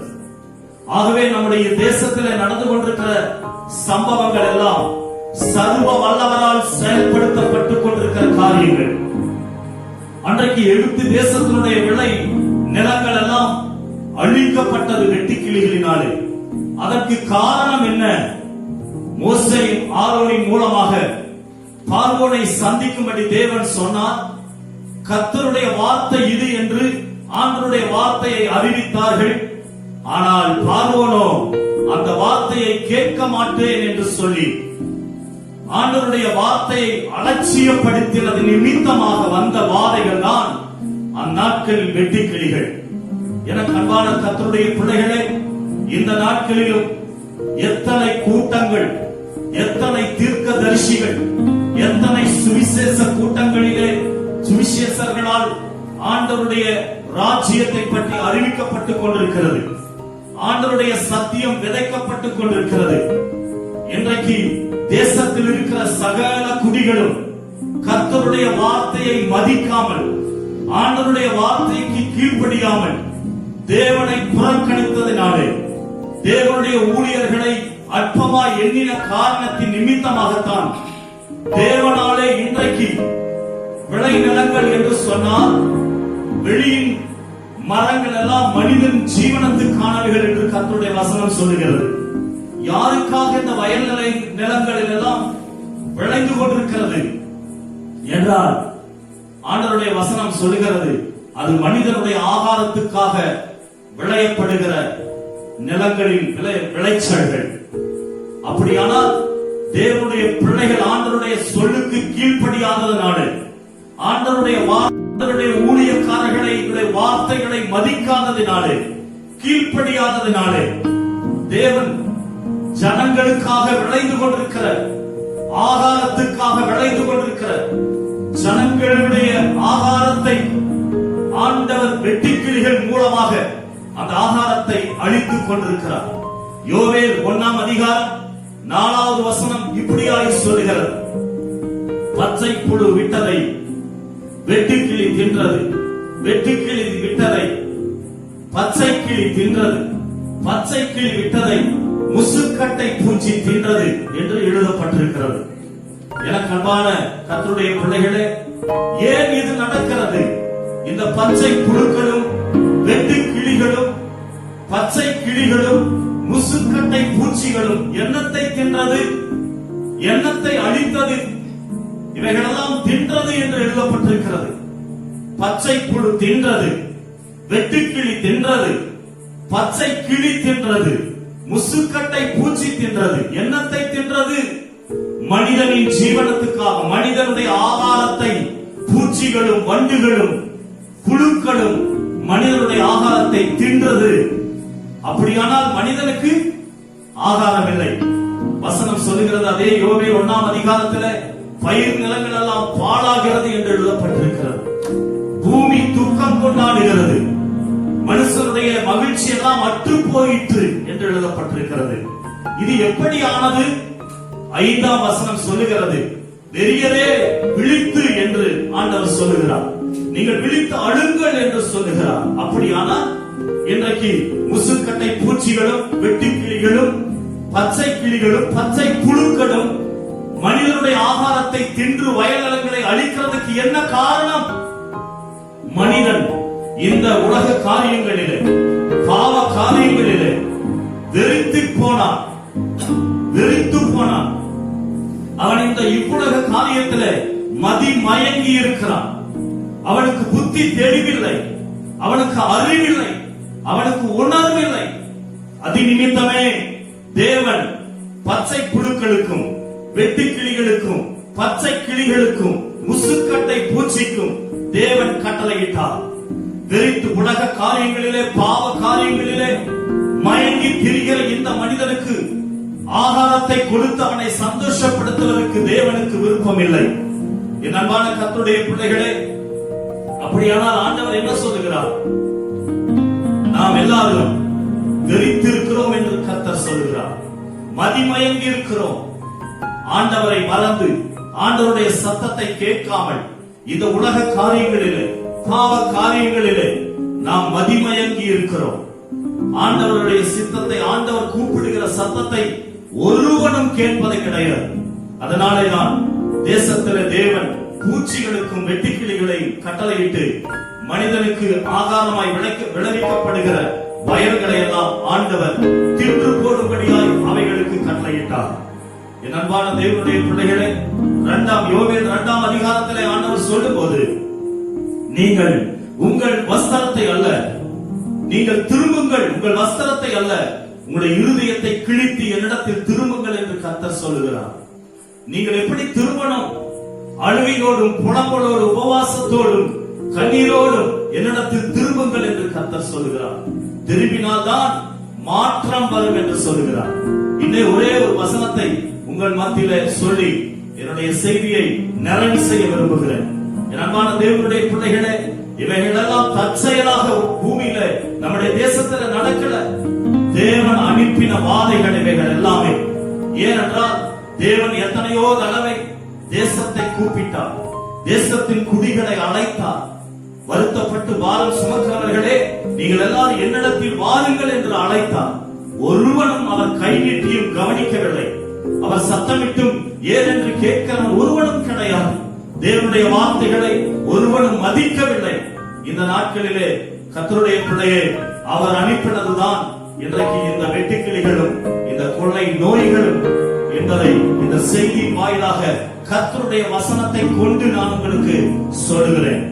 ஆகவே நம்முடைய தேசத்தில் நடந்து கொண்டிருக்கிற சம்பவங்கள் எல்லாம் சர்வ வல்லவரால் செயல்படுத்தப்பட்டுக் கொண்டிருக்கிற காரியங்கள். அன்றைக்கு எகிப்து தேசத்தினுடைய விளை நிலங்கள் எல்லாம் அழிக்கப்பட்டது வெட்டுக்கிளிகளினாலே. அதற்கு காரணம் என்ன? மோசேயின் ஆரோனின் மூலமாக பார்வோனை சந்திக்கும்படி தேவன் சொன்னார். கர்த்தருடைய வார்த்தை இது என்று ஆண்டவருடைய வார்த்தையை அறிவித்தார்கள். ஆனால் பார்வோனோ அந்த வார்த்தையை கேட்க மாட்டேன் என்று சொல்லி ஆண்டவருடைய வார்த்தையை அலட்சியப்படுத்தினது நிமித்தமாக வந்த வாதைகள் தான் அந்நாட்களில் வெட்டுக்கிளிகள். எனக்கு அன்பான கர்த்தருடைய பிள்ளைகளே, இந்த நாட்களிலும் எத்தனை கூட்டங்கள், எத்தனை தீர்க்கதரிசிகள், எத்தனை சுவிசேஷ கூட்டங்களிலே சுவிசேஷர்களால் ஆண்டவருடைய ராஜ்யத்தை பற்றி அறிவிக்கப்பட்டுக் கொண்டிருக்கிறது. ஆண்டவருடைய சத்தியம் விதைக்கப்பட்டுக் கொண்டிருக்கிறது. இன்றைக்கு தேசத்தில் இருக்கிற சகல குடிகளும் கர்த்தருடைய வார்த்தையை மதிக்காமல், ஆண்டவருடைய வார்த்தைக்கு கீழ்ப்படியாமல் தேவனை புறக்கணித்ததினாலே, தேவனுடைய ஊழியர்களை அற்பமாய் எண்ணின காரணத்தின் நிமித்தமாகத்தான் தேவனாலே இன்றைக்கு விளை நிலங்கள் என்று சொன்னால் வெளியின் மரங்கள் எல்லாம் மனிதன் ஜீவனத்துக்கானவைகள் என்று கர்த்தருடைய வசனம் சொல்லுகிறது. யாருக்காக இந்த வயல் நிலங்களில் எல்லாம் விளைந்து கொண்டிருக்கிறது என்றால் ஆண்டவருடைய வசனம் சொல்லுகிறது, அது மனிதனுடைய ஆகாரத்துக்காக விளையப்படுகிற நிலங்களின் விளைச்சல்கள். அப்படியானால் தேவனுடைய பிள்ளைகள் ஆண்டவருடைய சொல்லுக்கு கீழ்ப்படியாததனாலே, ஆண்டவருடைய ஊழியக்காரர்களை வார்த்தைகளை மதிக்காததினாலே, கீழ்ப்படியாததினாலே தேவன் ஜனங்களுக்காக விளைந்து கொண்டிருக்கிற, ஆகாரத்துக்காக விளைந்து கொண்டிருக்கிற ஜனங்களுடைய ஆகாரத்தை ஆண்டவர் வெட்டுக்கிளிகள் மூலமாக அந்த ஆகாரத்தை அழித்துக் கொண்டிருக்கிறார். யோவேல் 1ஆம் அதிகாரம் 4வது வசனம் இப்படியாய் சொல்லுகிறது, பச்சை புழு விட்டதை வெட்டுக்கிளி தின்றது, வெட்டுக்கிளி விட்டதை பச்சை கிளி தின்றது, பச்சை கிளி விட்டதை முசுக்கட்டை பூச்சி தின்றது என்று எழுதப்பட்டிருக்கிறது. எனக்கு அன்பான கர்த்தருடைய பிள்ளைகளே, ஏன் இது நடக்கிறது? இந்த பச்சை புழுக்களும் வெட்டு கிளிகளும், பச்சை கிளிகளும் முசுக்கட்டை பூச்சிகளும் எண்ணத்தை தின்றது, எண்ணத்தை அழித்தது, இவைகளெல்லாம் தின்றது என்று எழுதப்பட்டிருக்கிறது. பச்சை புழு தின்றது, வெட்டுக்கிளி தின்றது, பச்சை கிளி தின்றது, முசுக்கட்டை பூச்சி தின்றது. என்னத்தை தின்றது? மனிதனின் ஜீவனத்துக்காக மனிதனுடைய ஆகாரத்தை பூச்சிகளும் வண்டுகளும் புழுக்களும் மனிதனுடைய ஆகாரத்தை தின்றது. அப்படியானால் மனிதனுக்கு ஆகாரம் இல்லை. வசனம் சொல்லுகிறது, அதே யோவேல் 1ஆம் அதிகாரத்தில் பயிர் நிலங்கள் எல்லாம் பாழாகிறது என்று எழுதப்பட்டிருக்கிறது. பூமி துக்கம் கொண்டாடுகிறது, மனுஷனுடைய மகிழ்ச்சி எல்லாம் அற்று போயிற்று என்று எழுதப்பட்டிருக்கிறது. இது எப்படி ஆனது? 5ஆம் வசனம் சொல்லுகிறது, வெறியரே விழித்து என்று ஆண்டவர் சொல்லுகிறார். நீங்கள் விழித்து அழுங்கள் என்று சொல்லுகிறார். அப்படியானால் இன்றைக்கு முசுக்கட்டை பூச்சிகளும் வெட்டுக்கிளிகளும் பச்சை கிளிகளும் பச்சை புழுக்களும் மனிதனுடைய ஆகாரத்தை தின்று வயல்நிலங்களை அழிக்கிறதுக்கு என்ன காரணம்? மனிதன் இந்த உலக காரியங்களிலே பாவ காரியங்களிலே வெறித்து போனான். அவன் இந்த இவ்வுலக காரியத்திலே மதி மயங்கி இருக்கிறான். அவனுக்கு புத்தி தெளிவில்லை, அவனுக்கு அறிவில்லை, அவனுக்கு உணர்வில்லை. அது நிமித்தமே தேவன் பச்சை புழுக்களுக்கும் வெட்டுக்கிளிகளுக்கும் பச்சை கிளிகளுக்கும் முசுக்கட்டை பூச்சிக்கும் தேவன் கட்டளையிட்டார். வெறித்து உலக காரியங்களிலே பாவ காரியங்களிலே மயங்கி திரிகிற இந்த மனிதனுக்கு ஆகாரத்தை கொடுத்து அவனை சந்தோஷப்படுத்துவதற்கு தேவனுக்கு விருப்பம் இல்லை. என் அன்பான கர்த்தருடைய பிள்ளைகளே, அப்படியானால் ஆண்டவர் என்ன சொல்லுகிறார்? நாம் எல்லாரும் வெறித்திருக்கிறோம் என்று கர்த்தர் சொல்லுகிறார். மதிமயங்கி இருக்கிறோம். ஆண்டவரை மறந்து ஆண்டவருடைய சத்தத்தை கேட்காமல் இந்த உலக காரியங்களிலே பாவ காரியங்களிலே நாம் மதிமயங்கி இருக்கிறோம். ஆண்டவருடைய சித்தத்தை, ஆண்டவர் கூப்பிடுகிற சத்தத்தை ஒருவனும் கேட்பது கிடையாது. அதனாலே தான் தேசத்திலே தேவன் பூச்சிகளுக்கும் வெட்டுக்கிளிகளை கட்டளையிட்டு மனிதனுக்கு ஆகாரமாய் விளைவிக்கப்படுகிற வயல்களை எல்லாம் ஆண்டவர் தின்று போடும்படியாய் அவைகளுக்கு கட்டளையிட்டார். என் அன்பான தேவனுடைய பிள்ளைகளே, யோவேல் 2ஆம் அதிகாரத்திலே ஆண்டவர் சொல்லும் போது, நீங்கள் உங்கள் வஸ்திரத்தை அல்ல, நீங்கள் திரும்புங்கள், உங்கள் வஸ்திரத்தை அல்ல, உங்களுடைய இருதயத்தை கிழித்து என்னிடத்தில் திரும்புங்கள் என்று கர்த்தர் சொல்லுகிறார். நீங்கள் எப்படி திரும்பணும்? அழுகையோடும் புலம்பலோடும் உபவாசத்தோடும் கண்ணீரோடும் என்னிடத்தில் திரும்புங்கள் என்று கர்த்தர் சொல்லுகிறார். திரும்பினால்தான் மாற்றம் வரும் என்று சொல்லுகிறார். இன்னும் ஒரே ஒரு வசனத்தை உங்கள் மத்தியிலே சொல்லி என்னுடைய செய்தியை நிறைவு செய்ய விரும்புகிறேன். என் அன்பான தேவனுடைய பிள்ளைகளே, இவைகளெல்லாம் தற்செயலாக பூமியில நம்முடைய தேசத்துல நடக்கல. தேவன் அனுப்பின வாதைகள் இவைகள் எல்லாமே. ஏனென்றால் தேவன் எத்தனையோ தடவை தேசத்தை கூப்பிட்டார், தேசத்தின் குடிகளை அழைத்தார். வருத்தப்பட்டு பாரம் சுமக்கிறவர்களே, நீங்கள் எல்லாரும் என்னிடத்தில் வாருங்கள் என்று அழைத்தார். ஒருவனும் அவர் கை நீட்டியும் கவனிக்கவில்லை. அவர் சத்தமிட்டும் ஏனென்று கேட்கிறவன் ஒருவனும் கிடையாது. தேவனுடைய வார்த்தைகளை ஒருவனும் மதிக்கவில்லை. இந்த நாட்களிலே கர்த்தருடைய பிள்ளையே, அவர் அனுப்பினதுதான் இன்றைக்கு இந்த வெட்டுக்கிளிகளும் இந்த கொள்ளை நோய்களும் என்பதை இந்த செய்தி வாயிலாக கர்த்தருடைய வசனத்தை கொண்டு நான் உங்களுக்கு சொல்லுகிறேன்.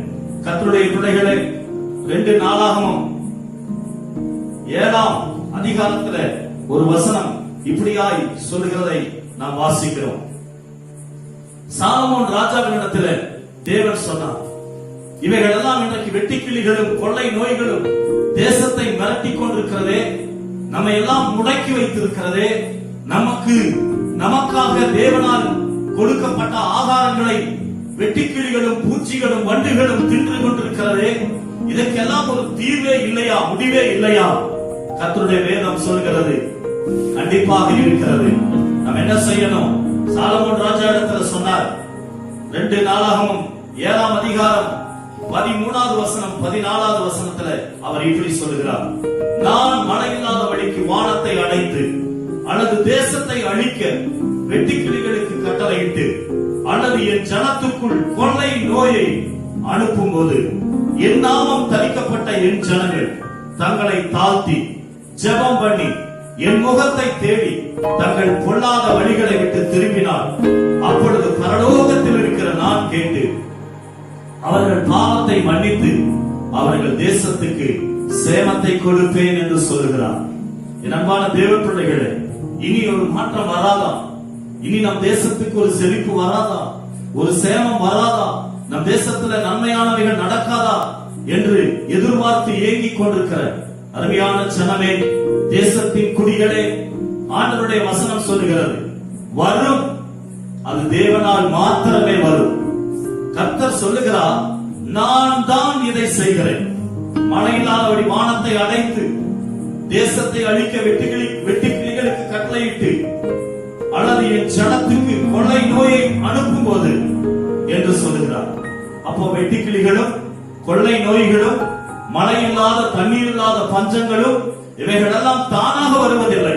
கர்த்தருடைய பிள்ளைகளே, 2 நாளாகமம் 7ஆம் அதிகாரத்துல ஒரு வசனம் இப்படியாய் சொல்லுகிறதை நாம் வாசிக்கிறோம். சாலமோன் ராஜாவினிடத்தில் தேவன் சொன்னார், இவைகள் எல்லாம் இன்றைக்கு வெட்டுக்கிளிகளும் கொள்ளை நோய்களும் தேசத்தை மிரட்டி கொண்டிருக்கிறதே, நம்மை எல்லாம் முடக்கி வைத்திருக்கிறதே, நமக்காக தேவனால் கொடுக்கப்பட்ட ஆகாரங்களை வெட்டுக்கிளிகளும் பூச்சிகளும் வண்டுகளும் தின்று கொண்டிருக்கிறதே, இதற்கெல்லாம் ஒரு தீர்வே இல்லையா, முடிவே இல்லையா? கர்த்தருடைய வேதம் சொல்கிறது, கண்டிப்பாக இருக்கிறது. நாம் என்ன செய்யணும்? சாலமோன் ராஜா இடத்துல சொன்னார். 2 நாளாகமம் 7ஆம் அதிகாரம் 13வது வசனம் 14வது வசனத்துல அவர் இப்படி சொல்லுகிறார், நான் மழையில்லாதபடிக்கு வானத்தை அடைத்து அல்லது தேசத்தை அழிக்க வெட்டுக்கிளிகளுக்கு கட்டளையிட்டு அல்லது என் ஜனத்துக்குள் கொள்ளை நோயை அனுப்பும் போது என் நாமம் தரிக்கப்பட்ட என் ஜனங்கள் தங்களை தாழ்த்தி ஜெபம் பண்ணி என் முகத்தை தேடி தங்கள் பொல்லாத வழிகளை விட்டு திரும்பினார், அப்பொழுது பரலோகத்தில் இருக்கிற நான் கேட்டு அவர்கள் பாவத்தை மன்னித்து அவர்கள் தேசத்துக்கு சேமத்தை கொடுப்பேன் என்று சொல்லுகிறார். என் அன்பான தேவ பிள்ளைகளே, இனி ஒரு மாற்றம் வராதா? இனி நம் தேசத்துக்கு ஒரு செழிப்பு வராதா? ஒரு சேமம் வராதா? நம் தேசத்துல நன்மையானவைகள் நடக்காதா என்று எதிர்பார்த்து ஏங்கிக் கொண்டிருக்கிற அருமையான ஜனமே, தேசத்தின் குடிகளே, ஆண்டவருடைய வசனம் சொல்லுகிறது, வரும், அது தேவனால் மாத்திரமே வரும். கர்த்தர் சொல்லுகிறார், நான் தான் இதை செய்கிறேன். மழை இல்லாதபடி வானத்தை அடைத்து தேசத்தை அழிக்க வெட்டுக்கிளிகளுக்கு கட்டளையிட்டு அல்லது என் ஜனத்துக்கு கொள்ளை நோயை அனுப்பும் போது என்று சொல்லுகிறார். அப்போ வெட்டுக்கிளிகளும் கொள்ளை நோய்களும் மழை இல்லாத தண்ணீர் இல்லாத பஞ்சங்களும் இவைகளெல்லாம் தானாக வருவதில்லை.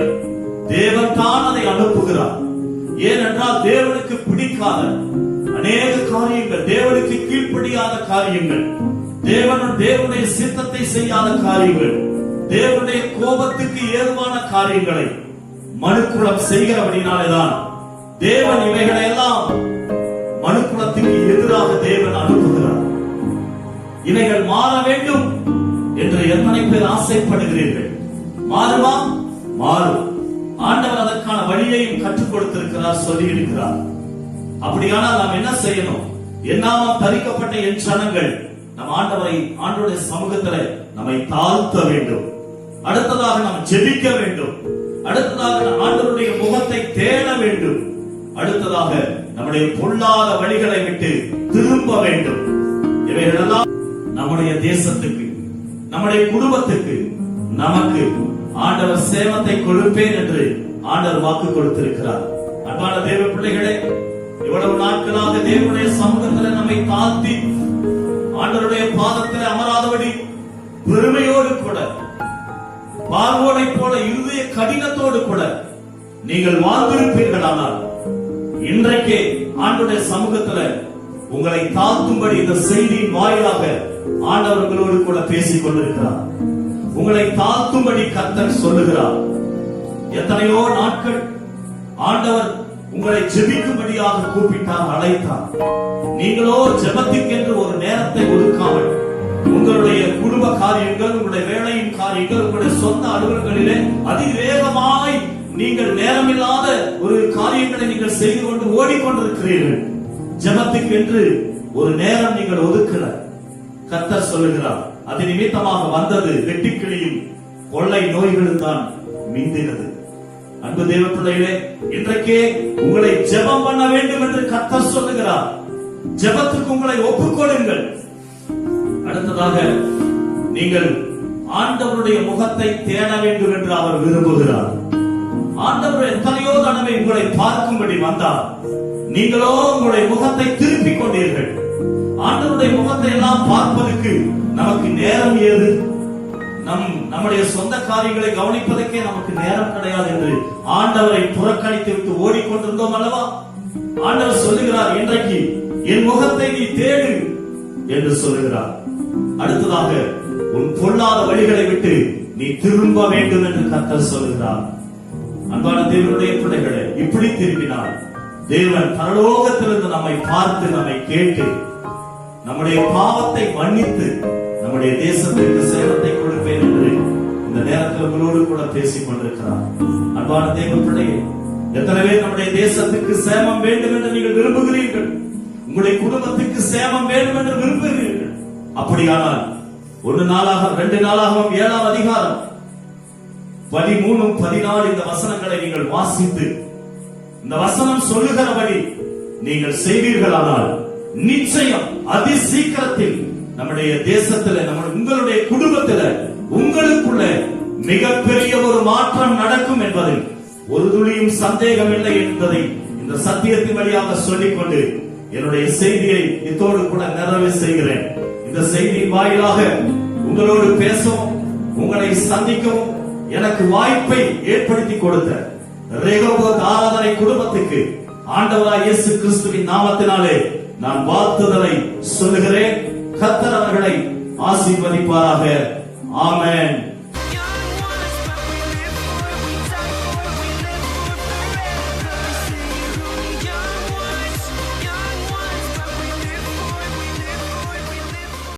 தேவன் தான் அதை அனுப்புகிறார். ஏனென்றால் தேவனுக்கு பிடிக்காத அநேக காரியங்கள், தேவனுக்கு கீழ்ப்படியாத காரியங்கள், தேவனுடைய சித்தத்தை செய்யாத காரியங்கள், தேவனுடைய கோபத்துக்கு ஏதுவான காரியங்களை மனுக்குலம் செய்கிறபடினாலேதான் தேவன் இவைகளை எல்லாம் மனுக்குலத்துக்கு எதிராக தேவன் அனுப்புகிறார். இவைகள் மாற வேண்டும் என்று எத்தனை பேர் ஆசைப்படுகிறீர்கள்? மாறுமா? மாறும். ஆண்டவர் அதற்கான வழியையும் கற்றுக் கொடுத்திருக்கிறார், சொல்லி இருக்கிறார். அப்படியானால் நாம் என்ன செய்யணும்? என்னாமல் தரிக்கப்பட்ட என் ஜனங்கள் நம் ஆண்டவருடைய சமூகத்தில் நம்மை தாழ்த்த வேண்டும். அடுத்ததாக நாம் ஜெபிக்க வேண்டும். அடுத்ததாக ஆண்டவருடைய முகத்தை தேட வேண்டும். அடுத்ததாக நம்முடைய பொல்லாத வழிகளை விட்டு திரும்ப வேண்டும். இவைகளெல்லாம் நம்முடைய தேசத்துக்கு, நம்முடைய குடும்பத்துக்கு, நமக்கு ஆண்டவர் சேமத்தை கொடுப்பேன் என்று ஆண்டவர் வாக்கு கொடுத்திருக்கிறார். அன்பான தேவ பிள்ளைகளே, இவ்வளவு நாட்களாக தேவனுடைய சமூகத்தில் நம்மை தாழ்த்தி ஆண்டவருடைய பாதத்தில் அமராதபடி பெருமையோடு கூட, பார்வோனை போல இருதய கடினத்தோடு கூட நீங்கள் வாழ்ந்திருப்பீர்கள். ஆனால் இன்றைக்கே ஆண்டவருடைய சமூகத்தில் உங்களை தாழ்த்தும்படி இந்த செய்தியின் வாயிலாக ஆண்டவர்களோடு கூட பேசிக் கொண்டிருக்கிறார். உங்களை தாழ்த்தும்படி கர்த்தர் சொல்லுகிறார். எத்தனையோ நாட்கள் ஆண்டவர் உங்களை ஜெபிக்கும்படியாக கூப்பிட்டார், அழைத்தார். நீங்களோ ஜெபத்திற்கென்று ஒரு நேரத்தை ஒதுக்காமல் உங்களுடைய குடும்ப காரியங்கள், உங்களுடைய வேலையின் காரியங்கள், உங்களுடைய சொந்த அலுவலங்களிலே அதிவேகமாய் நீங்கள் நேரமில்லாத ஒரு காரியங்களை நீங்கள் செய்து கொண்டு ஓடிக்கொண்டிருக்கிறீர்கள். ஜெபத்துக்கென்று ஒரு நேரம் நீங்கள் ஒதுக்கல. கர்த்தர் சொல்லுகிறார், அது நிமித்தமாக வந்தது வெட்டுக்கிளியும் கொள்ளை நோய்களும் தான் மிந்தினது. அன்பு தேவ பிள்ளைகளே, இன்றைக்கே உங்களை ஜெபம் பண்ண வேண்டும் என்று கர்த்தர் சொல்லுகிறார். ஜெபத்துக்கு உங்களை ஒப்புக்கொடுங்கள். அடுத்ததாக நீங்கள் ஆண்டவருடைய முகத்தை தேட வேண்டும் என்று அவர் விரும்புகிறார். ஆண்டவர் எத்தனையோ தடவை உங்களை பார்க்கும்படி வந்தார். நீங்களோ உங்களுடைய முகத்தை திருப்பிக் கொண்டீர்கள். ஆண்டவருடைய முகத்தை எல்லாம் பார்ப்பதற்கு நமக்கு நேரம் ஏது? நம்முடைய சொந்த காரியங்களை கவனிப்பதற்கே நமக்கு நேரம் கிடையாது என்று ஆண்டவரை புறக்கணித்து விட்டு ஓடிக்கொண்டிருந்தோம் அல்லவா? ஆண்டவர் சொல்லுகிறார், இன்றைக்கு என் முகத்தை நீ தேடு என்று சொல்லுகிறார். அடுத்ததாக உன் பொல்லாத வழிகளை விட்டு நீ திரும்ப வேண்டும் என்று கர்த்தர் சொல்லுகிறார். அன்பான தேவனுடைய பிள்ளைகளே, இப்படி திரும்பினால் தேவன் பரலோகத்திலிருந்து நம்மை பார்த்து, நம்மை கேட்டு, நம்முடைய பாவத்தை மன்னித்து நம்முடைய தேசத்திற்கு சேமத்தை கொடுப்பேன் என்று இந்த நேரத்தில் உங்களோடு கூட பேசிக் கொண்டிருக்கிறார். அன்பான தேவ பிள்ளையே, எத்தனை பேர் நம்முடைய தேசத்துக்கு சேமம் வேண்டும் என்று நீங்கள் விரும்புகிறீர்கள்? உங்களுடைய குடும்பத்துக்கு சேமம் வேண்டும் என்று விரும்புகிறீர்கள்? அப்படியானால் 1 நாளாகமம் 2 நாளாகமம் 7ஆம் அதிகாரம் 13, 14 இந்த வசனங்களை நீங்கள் வாசித்து இந்த வசனம் சொல்லுகிறபடி நீங்கள் செய்வீர்களானால் நிச்சயம் அதி சீக்கிரத்தில் நம்முடைய தேசத்தில், உங்களுடைய குடும்பத்தில், உங்களுக்குள்ள மிகப்பெரிய ஒரு மாற்றம் நடக்கும் என்பதில் ஒரு துளியும் சந்தேகம் இல்லை என்பதை இந்த சத்தியத்தின் வழியாக சொல்லிக்கொண்டு என்னுடைய செய்தியை இதோடு கூட நிறைவு செய்கிறேன். இந்த செய்தியின் வாயிலாக உங்களோடு பேசவும், உங்களை சந்திக்கவும் எனக்கு வாய்ப்பை ஏற்படுத்தி கொடுத்த ரெகோபோத் ஆராதனை குடும்பத்துக்கு ஆண்டவராய் இயேசு கிறிஸ்துவின் நாமத்தினாலே நான் வாழ்த்துதலை சொல்லுகிறேன். கர்த்தர் அவர்களை ஆசீர்வதிப்பாராக. ஆமென்.